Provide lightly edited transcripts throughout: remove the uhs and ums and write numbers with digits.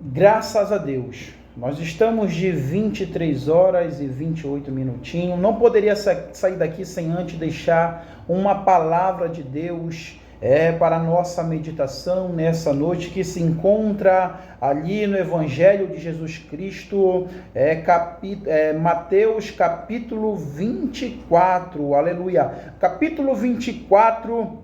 Graças a Deus, nós estamos de 23 horas e 28 minutinhos. Não poderia sair daqui sem antes deixar uma palavra de Deus para a nossa meditação nessa noite, que se encontra ali no Evangelho de Jesus Cristo, Mateus capítulo 24, aleluia, capítulo 24,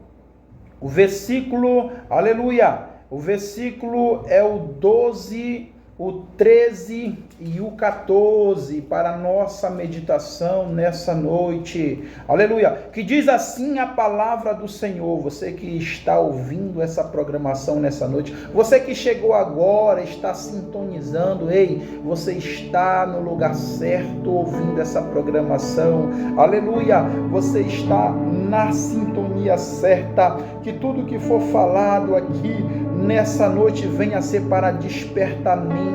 o versículo, aleluia, o versículo é o 12, o 13 e o 14 para a nossa meditação nessa noite, aleluia, que diz assim a palavra do Senhor. Você que está ouvindo essa programação nessa noite, você que chegou agora, está sintonizando, ei, você está no lugar certo ouvindo essa programação, aleluia, você está na sintonia certa, que tudo que for falado aqui nessa noite venha a ser para despertamento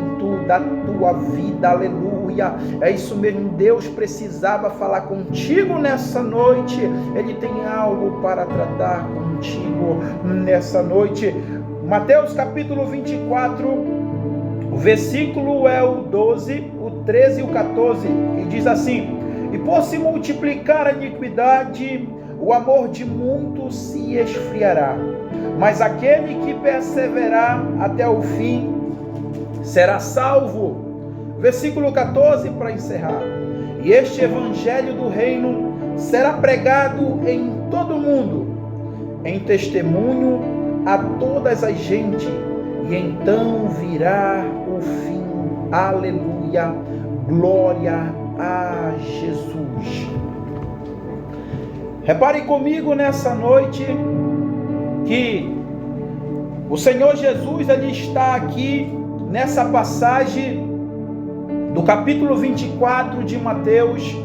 da tua vida, aleluia. É isso mesmo, Deus precisava falar contigo nessa noite. Ele tem algo para tratar contigo nessa noite. Mateus capítulo 24, o versículo é o 12, o 13 e o 14, que diz assim: e por se multiplicar a iniquidade, o amor de muitos se esfriará, mas aquele que perseverar até o fim será salvo. Versículo 14 para encerrar: e este evangelho do reino será pregado em todo o mundo, em testemunho a todas as gentes, e então virá o fim. Aleluia, glória a Jesus. Repare comigo nessa noite que o Senhor Jesus, ele está aqui nessa passagem do capítulo 24 de Mateus,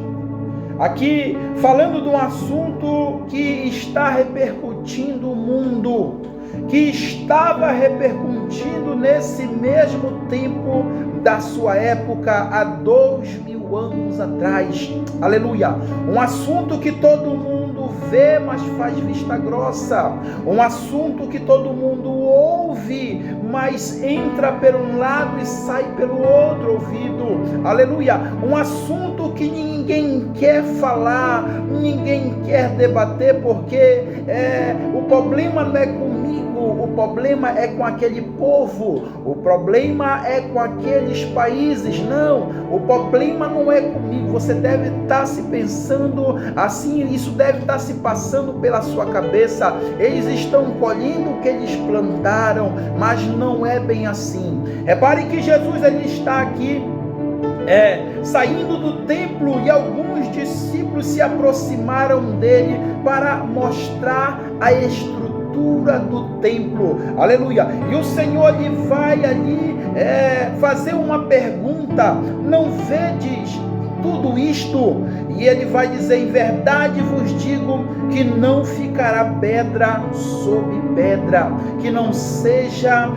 aqui falando de um assunto que está repercutindo o mundo, que estava repercutindo nesse mesmo tempo da sua época, há 2000 anos atrás, aleluia, um assunto que todo mundo vê, mas faz vista grossa, um assunto que todo mundo ouve, mas entra por um lado e sai pelo outro ouvido, aleluia, um assunto que ninguém quer falar, ninguém quer debater, porque o problema não é comigo, o problema é com aquele povo, o problema é com aqueles países. Não, o problema não é comigo. Você deve estar se pensando assim, isso deve estar se passando pela sua cabeça. Eles estão colhendo o que eles plantaram, mas não é bem assim. Repare que Jesus, ele está aqui saindo do templo, e alguns discípulos se aproximaram dele para mostrar a estrutura do templo, aleluia, e o Senhor, ele vai ali fazer uma pergunta: não vedes tudo isto? E ele vai dizer: em verdade vos digo que não ficará pedra sobre pedra que não seja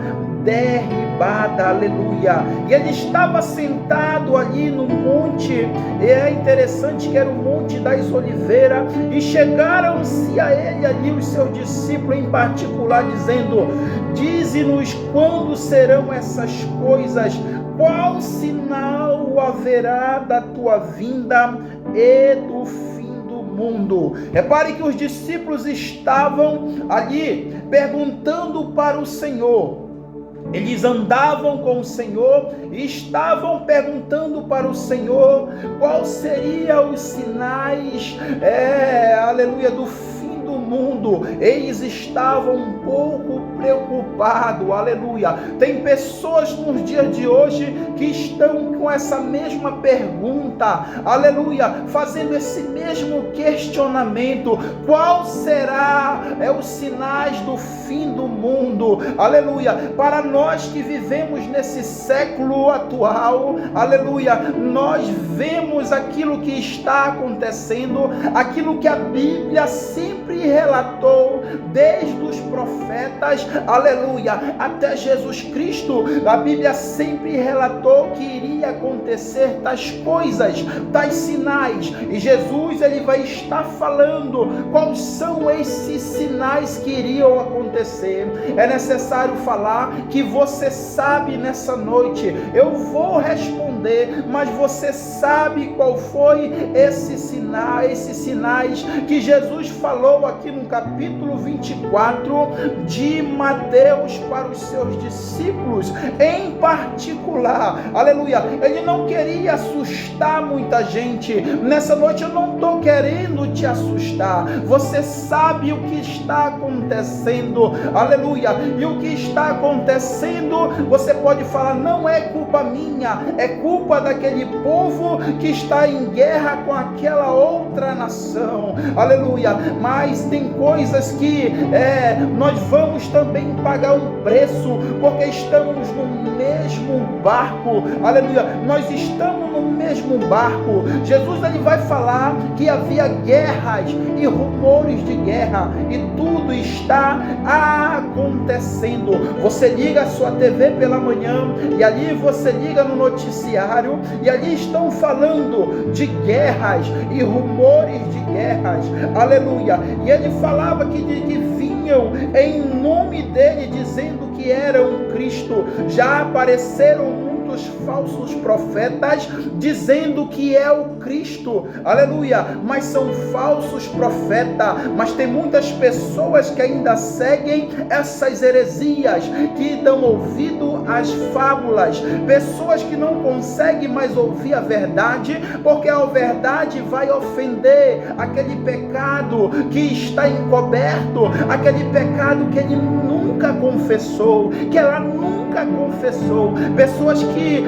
derribada, aleluia. E ele estava sentado ali no monte, e é interessante que era o Monte das Oliveiras, e chegaram-se a ele ali os seus discípulos em particular, dizendo: dize-nos quando serão essas coisas, qual sinal haverá da tua vinda e do fim do mundo? Repare que os discípulos estavam ali perguntando para o Senhor. Eles andavam com o Senhor e estavam perguntando para o Senhor qual seriam os sinais, aleluia, do fim do mundo. Eles estavam um pouco preocupados, aleluia. Tem pessoas nos dias de hoje que estão com essa mesma pergunta, aleluia, fazendo esse mesmo questionamento: qual será os sinais do fim do mundo, aleluia. Para nós que vivemos nesse século atual, aleluia, nós vemos aquilo que está acontecendo, aquilo que a Bíblia sempre sempre relatou, desde os profetas, aleluia, até Jesus Cristo, a Bíblia sempre relatou que iria acontecer tais coisas, tais sinais, e Jesus ele vai estar falando quais são esses sinais que iriam acontecer. É necessário falar que você sabe nessa noite. Eu vou responder, mas você sabe qual foi esses sinais que Jesus falou aqui no capítulo 24 de Mateus para os seus discípulos, em particular, aleluia. Ele não queria assustar muita gente. Nessa noite eu não estou querendo te assustar. Você sabe o que está acontecendo, aleluia. E o que está acontecendo, você pode falar, não é culpa minha, é culpa daquele povo que está em guerra com aquela outra nação, aleluia. Mas tem coisas que nós vamos também pagar um preço, porque estamos no mesmo barco, aleluia. Nós estamos no mesmo barco. Jesus ele vai falar que havia guerras e rumores de guerra, e tudo está acontecendo. Você liga a sua TV pela manhã, e ali você liga no noticiário, e ali estão falando de guerras e rumores de guerras, aleluia. E ele falava que vinham em nome dele, dizendo que era um Cristo. Já apareceram muitos falsos profetas dizendo que é o Cristo, aleluia, mas são falsos profetas. Mas tem muitas pessoas que ainda seguem essas heresias, que dão ouvido às fábulas, pessoas que não conseguem mais ouvir a verdade, porque a verdade vai ofender aquele pecado que está encoberto, aquele pecado que ele nunca confessou, que ela nunca confessou. Pessoas que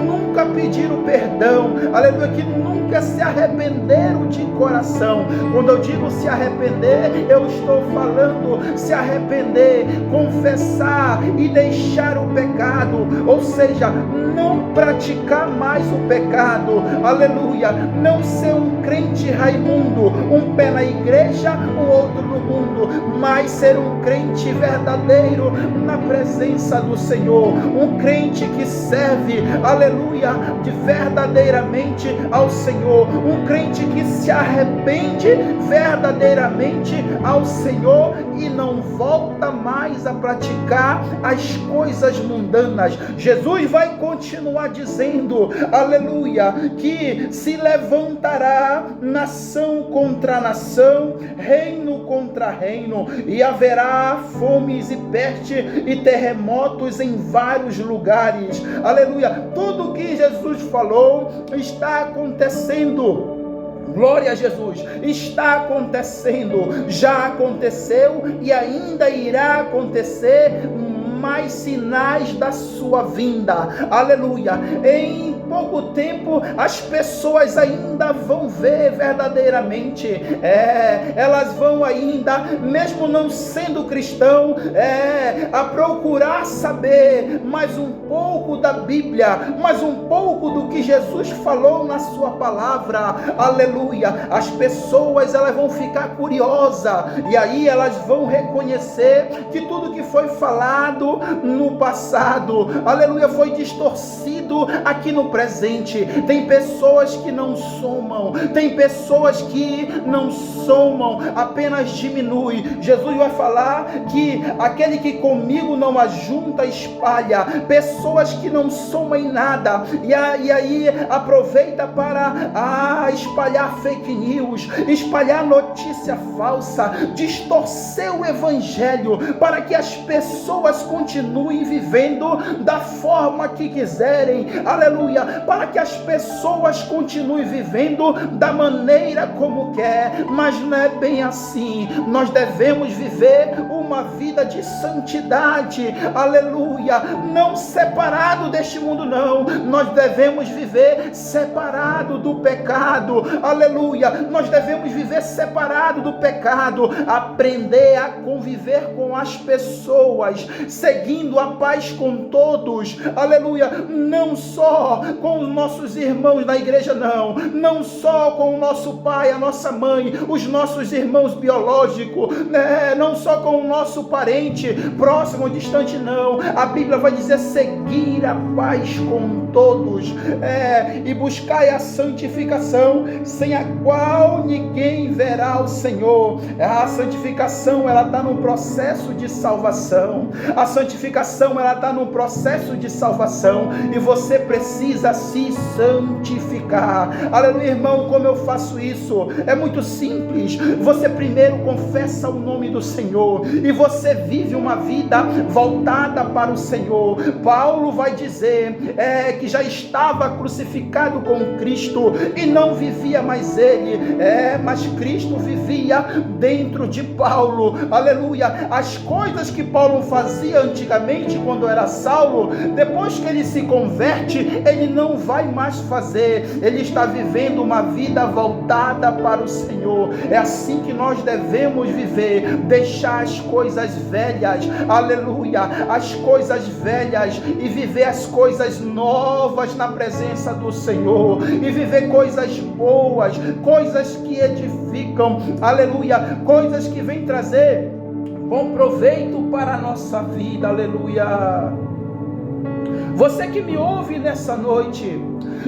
nunca pediram perdão, aleluia, que nunca se arrependeram de coração. Quando eu digo se arrepender, eu estou falando se arrepender, confessar e deixar o pecado, ou seja, não praticar mais o pecado, aleluia, não ser um crente Raimundo, um pé na igreja, o outro no mundo, mas ser um crente verdadeiro na presença do Senhor, um crente que serve, aleluia, de verdadeiramente ao Senhor, um crente que se arrepende verdadeiramente ao Senhor e não volta mais a praticar as coisas mundanas. Jesus vai continuar dizendo, aleluia, que se levantará nação contra nação, reino contra reino, e haverá fomes e peste e terremotos em vários lugares, aleluia. Tudo que Jesus falou está acontecendo. Glória a Jesus, está acontecendo, já aconteceu e ainda irá acontecer mais sinais da sua vinda, aleluia. Em pouco tempo as pessoas ainda vão ver verdadeiramente, elas vão ainda, mesmo não sendo cristão, a procurar saber mais um pouco da Bíblia, mais um pouco do que Jesus falou na sua palavra, aleluia. As pessoas elas vão ficar curiosas, e aí elas vão reconhecer que tudo que foi falado no passado, aleluia, foi distorcido aqui no presente. Tem pessoas que não somam, tem pessoas que não somam, apenas diminui. Jesus vai falar que aquele que comigo não ajunta, espalha. Pessoas que não somam em nada, e aí aproveita para espalhar fake news, espalhar notícia falsa, distorcer o evangelho, para que as pessoas continuem vivendo da forma que quiserem, aleluia, para que as pessoas continuem vivendo da maneira como quer. Mas não é bem assim. Nós devemos viver uma vida de santidade, aleluia, não separado deste mundo, não. Nós devemos viver separado do pecado, aleluia. Nós devemos viver separado do pecado, aprender a conviver com as pessoas, seguindo a paz com todos, aleluia, não só com os nossos irmãos na igreja, não só com o nosso pai, a nossa mãe, os nossos irmãos biológicos, não só com o nosso parente próximo ou distante, não. A Bíblia vai dizer: seguir a paz com todos, e buscar a santificação, sem a qual ninguém verá o Senhor. A santificação, ela está no processo de salvação. A santificação, ela está no processo de salvação, e você precisa se santificar. Aleluia, irmão. Como eu faço isso? É muito simples. Você primeiro confessa o nome do Senhor, e você vive uma vida voltada para o Senhor. Paulo vai dizer que já estava crucificado com Cristo, e não vivia mais ele, mas Cristo vivia dentro de Paulo. Aleluia. As coisas que Paulo fazia antigamente, quando era Saulo, depois que ele se converte, ele não vai mais fazer. Ele está vivendo uma vida voltada para o Senhor. É assim que nós devemos viver, deixar as coisas velhas, aleluia, as coisas velhas, e viver as coisas novas na presença do Senhor, e viver coisas boas, coisas que edificam, aleluia, coisas que vêm trazer bom proveito para a nossa vida, aleluia. Você que me ouve nessa noite,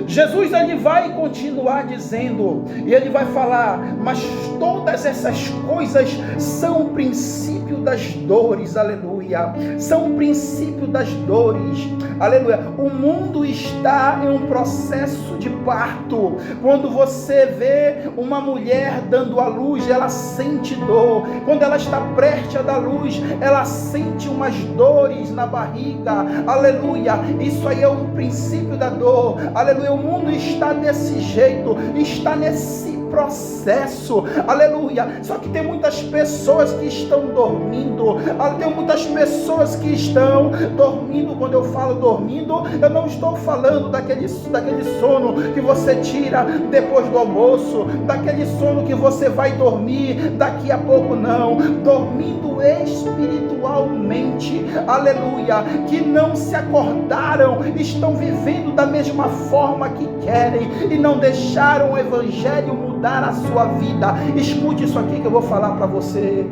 Jesus, ele vai continuar dizendo, e ele vai falar: mas todas essas coisas são o princípio das dores, aleluia, são o princípio das dores, aleluia. O mundo está em um processo de parto. Quando você vê uma mulher dando à luz, ela sente dor. Quando ela está prestes a dar luz, ela sente umas dores na barriga, aleluia. Isso aí é um princípio da dor, aleluia. O mundo está desse jeito, está nesse processo, aleluia. Só que tem muitas pessoas que estão dormindo, tem muitas pessoas que estão dormindo. Quando eu falo dormindo, eu não estou falando daquele sono que você tira depois do almoço, daquele sono que você vai dormir daqui a pouco, não. Dormindo espiritualmente, aleluia, que não se acordaram, estão vivendo da mesma forma que querem, e não deixaram o evangelho mudar a sua vida. Escute isso aqui que eu vou falar para você.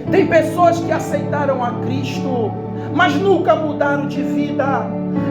Tem pessoas que aceitaram a Cristo, mas nunca mudaram de vida.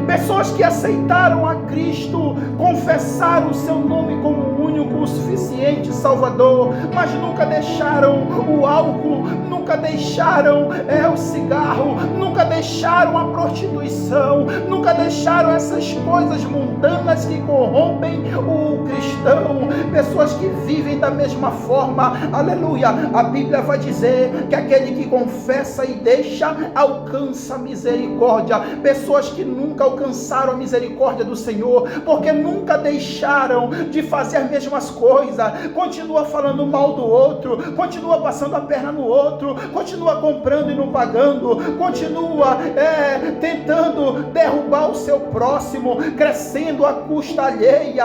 Pessoas que aceitaram a Cristo, confessaram o seu nome como o único, o suficiente Salvador, mas nunca deixaram o álcool, nunca deixaram o cigarro, nunca deixaram a prostituição, nunca deixaram essas coisas mundanas que corrompem o cristão. Pessoas que vivem da mesma forma, aleluia. A Bíblia vai dizer que aquele que confessa e deixa alcança a misericórdia. Pessoas que nunca alcançaram a misericórdia do Senhor, porque nunca deixaram de fazer as mesmas coisas, continua falando mal do outro, continua passando a perna no outro, continua comprando e não pagando, continua tentando derrubar o seu próximo, crescendo à custa alheia.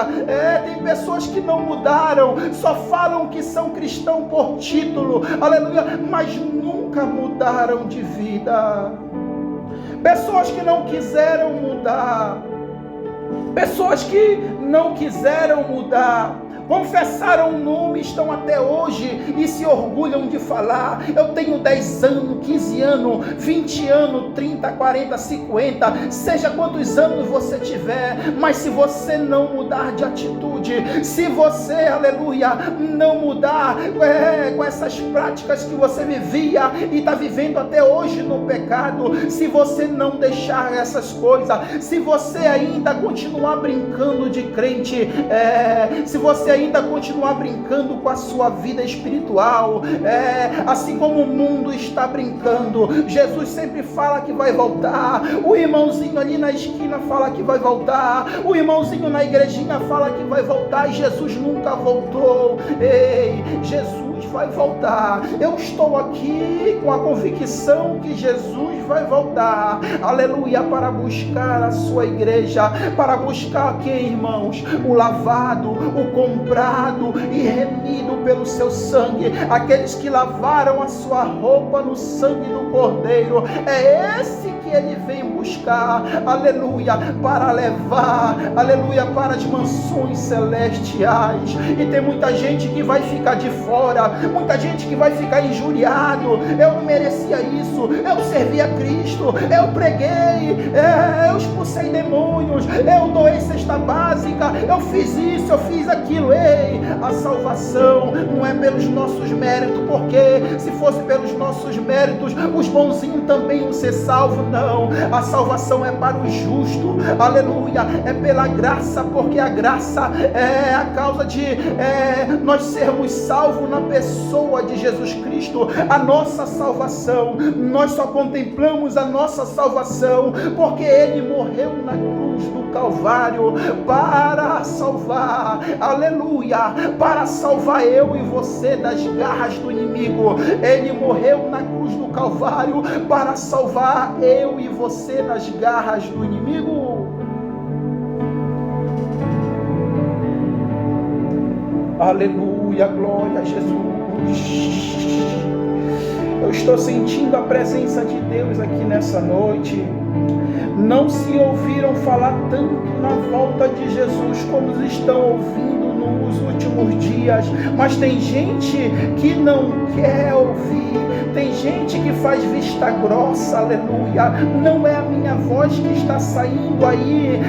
Tem pessoas que não mudaram, só falam que são cristãos por título, aleluia, mas nunca mudaram de vida. Pessoas que não quiseram mudar, pessoas que não quiseram mudar, confessaram o nome, estão até hoje e se orgulham de falar: eu tenho 10 anos, 15 anos, 20 anos, 30, 40, 50, seja quantos anos você tiver, mas se você não mudar de atitude, se você, aleluia, não mudar com essas práticas que você vivia e está vivendo até hoje no pecado, se você não deixar essas coisas, se você ainda continuar brincando de crente, se você ainda continuar brincando com a sua vida espiritual, assim como o mundo está brincando. Jesus sempre fala que vai voltar, o irmãozinho ali na esquina fala que vai voltar, o irmãozinho na igrejinha fala que vai voltar, e Jesus nunca voltou. Ei, Jesus vai voltar. Eu estou aqui com a convicção que Jesus vai voltar, aleluia, para buscar a sua igreja, para buscar aqui, irmãos, o lavado, o comprado e remido pelo seu sangue, aqueles que lavaram a sua roupa no sangue do Cordeiro. É esse que que Ele vem buscar, aleluia, para levar, aleluia, para as mansões celestiais. E tem muita gente que vai ficar de fora, muita gente que vai ficar injuriado. Eu não merecia isso, eu servi a Cristo, eu preguei, eu expulsei demônios, eu doei cesta básica, eu fiz isso, eu fiz aquilo. Ei, a salvação não é pelos nossos méritos, porque se fosse pelos nossos méritos, os bonzinhos também iam ser salvos. Não, a salvação é para o justo, aleluia, é pela graça, porque a graça é a causa de nós sermos salvos na pessoa de Jesus Cristo. A nossa salvação, nós só contemplamos a nossa salvação porque Ele morreu na cruz do Calvário para salvar, aleluia, para salvar eu e você das garras do inimigo. Ele morreu na cruz do Calvário para salvar eu e você das garras do inimigo. Aleluia, glória a Jesus. Eu estou sentindo a presença de Deus aqui nessa noite. Não se ouviram falar tanto na volta de Jesus como estão ouvindo nos últimos dias, mas tem gente que não quer ouvir, tem gente que faz vista grossa, aleluia. Não é a minha voz que está saindo aí,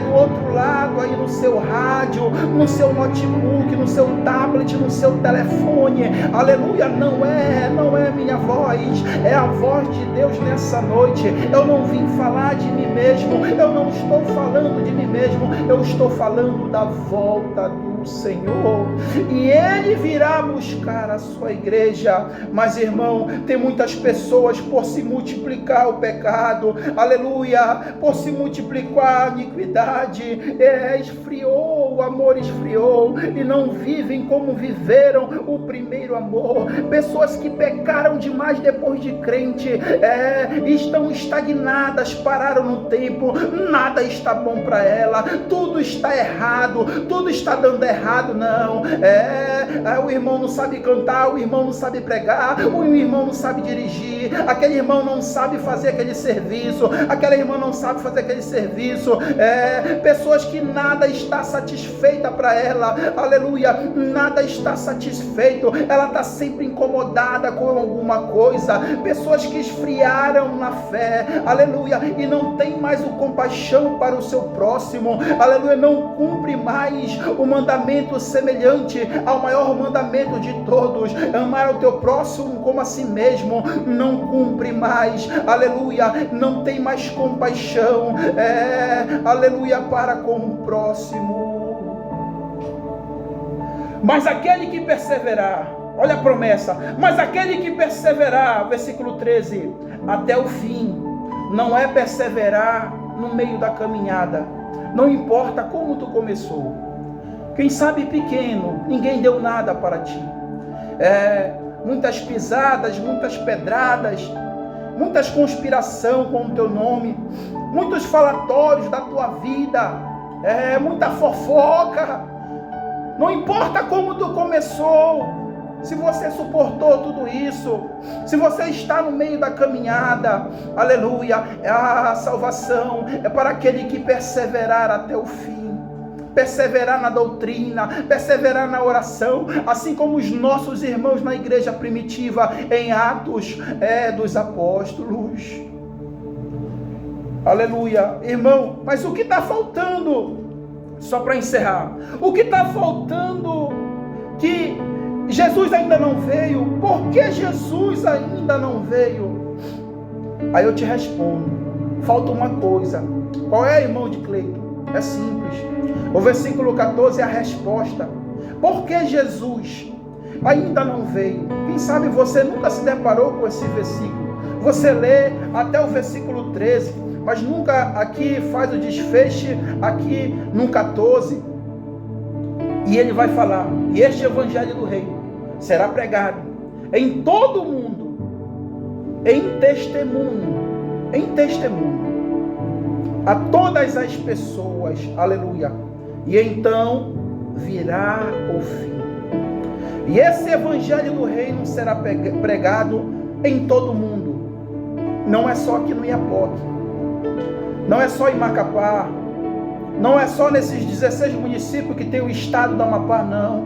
do outro lado, aí no seu rádio, no seu notebook, no seu tablet, no seu telefone, aleluia. Não é minha voz, é a voz de Deus nessa noite. Eu não vim falar de mim mesmo, eu não estou falando de mim mesmo, eu estou falando da volta do Senhor, e Ele virá buscar a sua igreja. Mas, irmão, tem muitas pessoas, por se multiplicar o pecado, aleluia, por se multiplicar a iniquidade, esfriou, o amor esfriou, e não vivem como viveram o primeiro amor. Pessoas que pecaram demais depois de crente, estão estagnadas, pararam no tempo, nada está bom para ela, tudo está errado, tudo está dando errado. Não, o irmão não sabe cantar, o irmão não sabe pregar, o irmão não sabe dirigir, aquele irmão não sabe fazer aquele serviço, aquela irmã não sabe fazer aquele serviço. Pessoas que nada está satisfeita para ela, aleluia, nada está satisfeito, ela está sempre incomodada com alguma coisa. Pessoas que esfriaram na fé, aleluia, e não tem mais o compaixão para o seu próximo, aleluia, não cumpre mais o mandamento semelhante ao maior mandamento de todos, amar o teu próximo como a si mesmo. Não cumpre mais, aleluia, não tem mais compaixão, aleluia, para com o próximo. Mas aquele que perseverar, olha a promessa, mas aquele que perseverar, versículo 13, até o fim, não é perseverar no meio da caminhada, não importa como tu começou. Quem sabe pequeno, ninguém deu nada para ti. Muitas pisadas, muitas pedradas, muitas conspiração com o teu nome, muitos falatórios da tua vida, muita fofoca. Não importa como tu começou, se você suportou tudo isso, se você está no meio da caminhada, aleluia, a salvação é para aquele que perseverar até o fim. Perseverar na doutrina, perseverar na oração, assim como os nossos irmãos na igreja primitiva, em Atos dos Apóstolos. Aleluia, irmão, mas o que está faltando? Só para encerrar, o que está faltando? Que Jesus ainda não veio. Por que Jesus ainda não veio? Aí eu te respondo, falta uma coisa. Qual é, irmão de Cleiton? É simples. O versículo 14 é a resposta. Por que Jesus ainda não veio? Quem sabe você nunca se deparou com esse versículo. Você lê até o versículo 13, mas nunca aqui faz o desfecho aqui no 14. E ele vai falar: e este evangelho do reino será pregado em todo o mundo, em testemunho, a todas as pessoas, aleluia, e então virá o fim. E esse evangelho do reino será pregado em todo o mundo. não é só aqui no Iapoque, não é só em Macapá, não é só nesses 16 municípios que tem o estado do Amapá, não.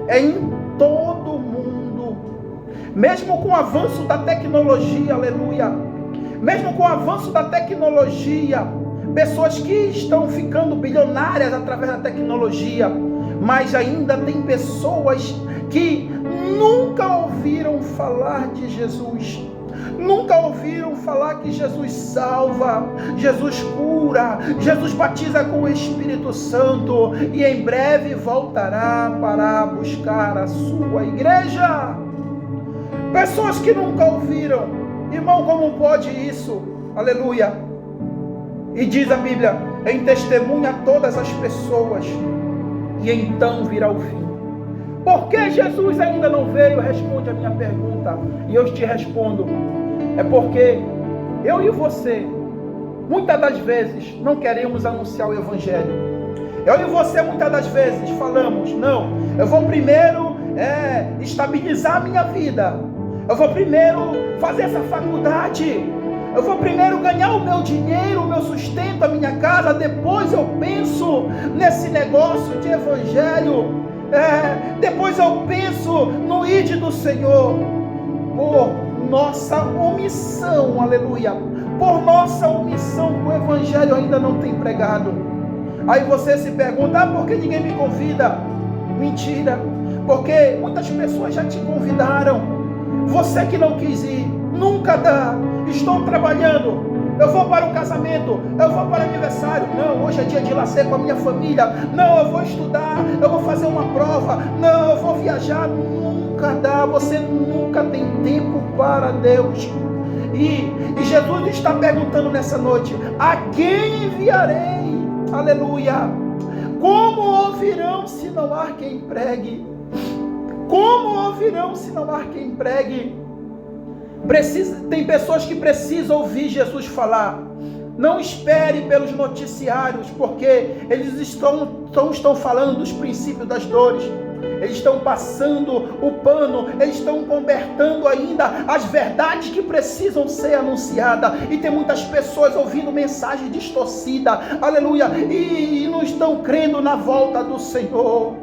É em todo o mundo. Mesmo com o avanço da tecnologia, aleluia, mesmo com o avanço da tecnologia, pessoas que estão ficando bilionárias através da tecnologia, mas ainda tem pessoas que nunca ouviram falar de Jesus, nunca ouviram falar que Jesus salva, Jesus cura, Jesus batiza com o Espírito Santo e em breve voltará para buscar a sua igreja. Pessoas que nunca ouviram, irmão, como pode isso? Aleluia. E diz a Bíblia, em testemunha a todas as pessoas, e então virá o fim. Por que Jesus ainda não veio? Responde a minha pergunta, e eu te respondo. É porque eu e você, muitas das vezes, não queremos anunciar o Evangelho. Eu e você, muitas das vezes, falamos, não, eu vou primeiro estabilizar a minha vida. Eu vou primeiro fazer essa faculdade. Eu vou primeiro ganhar o meu dinheiro, o meu sustento, a minha casa. Depois eu penso nesse negócio de Evangelho. Depois eu penso no ID do Senhor. Por nossa omissão, aleluia, por nossa omissão, o Evangelho ainda não tem pregado. Aí você se pergunta, por que ninguém me convida? Mentira, porque muitas pessoas já te convidaram. Você que não quis ir, nunca dá. Estou trabalhando, eu vou para o casamento, eu vou para o aniversário. Não, hoje é dia de lazer com a minha família. Não, eu vou estudar, eu vou fazer uma prova. Não, eu vou viajar. Nunca dá, você nunca tem tempo para Deus. E Jesus está perguntando nessa noite, a quem enviarei? Aleluia. Como ouvirão se não há quem pregue? Como ouvirão se não há quem pregue? Tem pessoas que precisam ouvir Jesus falar. Não espere pelos noticiários, porque eles estão falando dos princípios das dores. Eles estão passando o pano, eles estão cobertando ainda as verdades que precisam ser anunciadas. E tem muitas pessoas ouvindo mensagem distorcida, aleluia, e não estão crendo na volta do Senhor.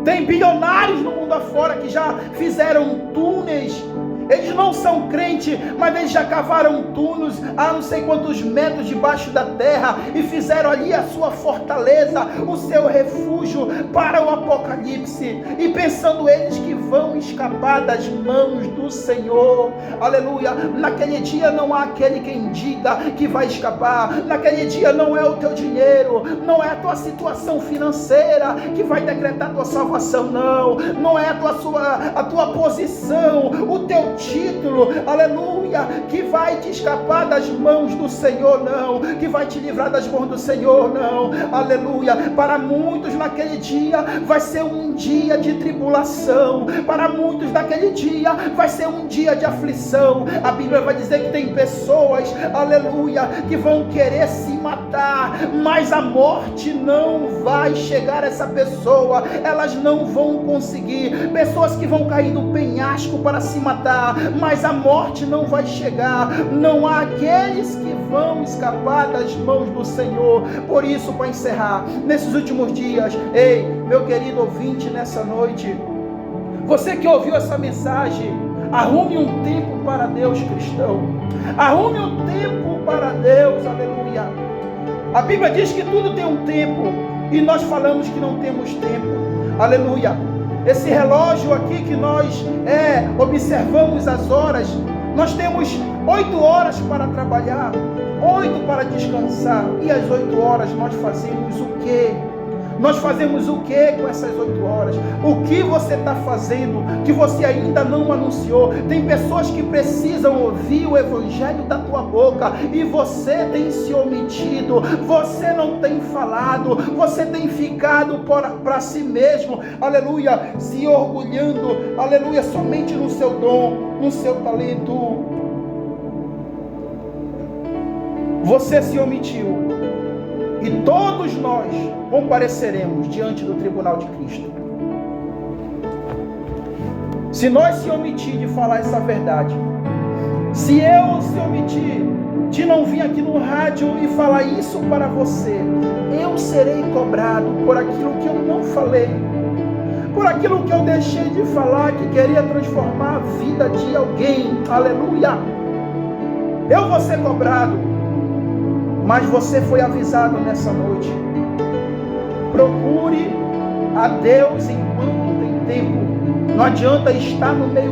Tem bilionários no mundo afora que já fizeram túneis. Eles não são crentes, mas eles já cavaram túneis a não sei quantos metros debaixo da terra e fizeram ali a sua fortaleza, o seu refúgio para o apocalipse. E pensando eles que vão escapar das mãos do Senhor. Aleluia. Naquele dia não há aquele quem diga que vai escapar. Naquele dia não é o teu dinheiro, não é a tua situação financeira que vai decretar a tua salvação, não. Não é a tua posição, o teu título, aleluia, que vai te escapar das mãos do Senhor, não, que vai te livrar das mãos do Senhor, não, aleluia. Para muitos naquele dia vai ser um dia de tribulação, para muitos naquele dia vai ser um dia de aflição. A Bíblia vai dizer que tem pessoas, aleluia, que vão querer se matar, mas a morte não vai chegar a essa pessoa, elas não vão conseguir. Pessoas que vão cair no penhasco para se matar, mas a morte não vai chegar. Não há aqueles que vão escapar das mãos do Senhor. Por isso, para encerrar, nesses últimos dias, ei, meu querido ouvinte, nessa noite, você que ouviu essa mensagem, arrume um tempo para Deus, cristão. Arrume um tempo para Deus, aleluia. A Bíblia diz que tudo tem um tempo, e nós falamos que não temos tempo, aleluia. Esse relógio aqui que nós observamos as horas, nós temos 8 horas para trabalhar, 8 para descansar, e às 8 horas nós fazemos o quê? Nós fazemos o que com essas 8 horas? O que você está fazendo que você ainda não anunciou? Tem pessoas que precisam ouvir o Evangelho da tua boca e você tem se omitido, você não tem falado, você tem ficado para si mesmo, aleluia, se orgulhando, aleluia, somente no seu dom, no seu talento. Você se omitiu. E todos nós compareceremos diante do tribunal de Cristo. Se nós se omitir de falar essa verdade, Se eu se omitir de não vir aqui no rádio e falar isso para você, eu serei cobrado por aquilo que eu não falei, por aquilo que eu deixei de falar, que queria transformar a vida de alguém. Aleluia! Eu vou ser cobrado, mas você foi avisado nessa noite. Procure a Deus enquanto tem tempo. Não adianta estar no meio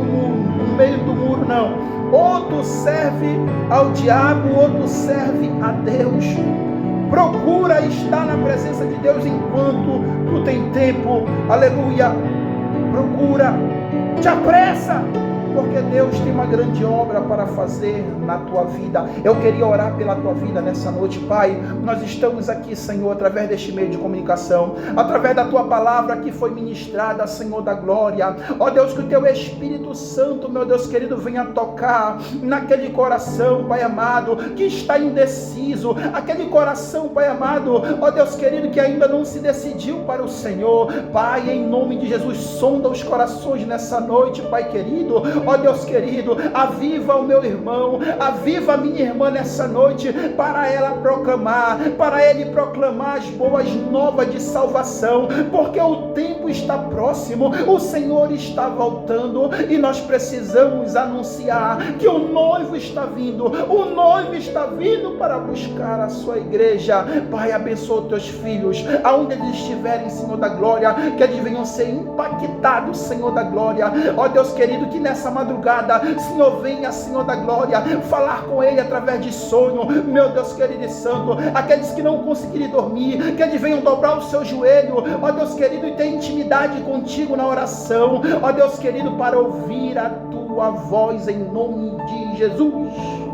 do muro, não. Ou tu serve ao diabo, ou tu serve a Deus. Procura estar na presença de Deus enquanto tu tem tempo. Aleluia. Procura. Te apressa, porque Deus tem uma grande obra para fazer na tua vida. Eu queria orar pela tua vida nessa noite, Pai. Nós estamos aqui, Senhor, através deste meio de comunicação, através da tua palavra que foi ministrada, Senhor da glória. Ó Deus, que o teu Espírito Santo, meu Deus querido, venha tocar naquele coração, Pai amado, que está indeciso, aquele coração, Pai amado, ó Deus querido, que ainda não se decidiu para o Senhor. Pai, em nome de Jesus, sonda os corações nessa noite, Pai querido. Ó Deus querido, aviva o meu irmão, aviva a minha irmã nessa noite, para ela proclamar, para ele proclamar as boas novas de salvação, porque o tempo está próximo, o Senhor está voltando, e nós precisamos anunciar que o noivo está vindo, o noivo está vindo para buscar a sua igreja. Pai, abençoa os teus filhos, aonde eles estiverem, Senhor da glória, que eles venham ser impactados, Senhor da glória. Ó Deus querido, que nessa madrugada, Senhor, venha, Senhor da glória, falar com ele através de sonho, meu Deus querido e santo. Aqueles que não conseguirem dormir, que eles venham dobrar o seu joelho, ó Deus querido, e ter intimidade contigo na oração, ó Deus querido, para ouvir a tua voz, em nome de Jesus.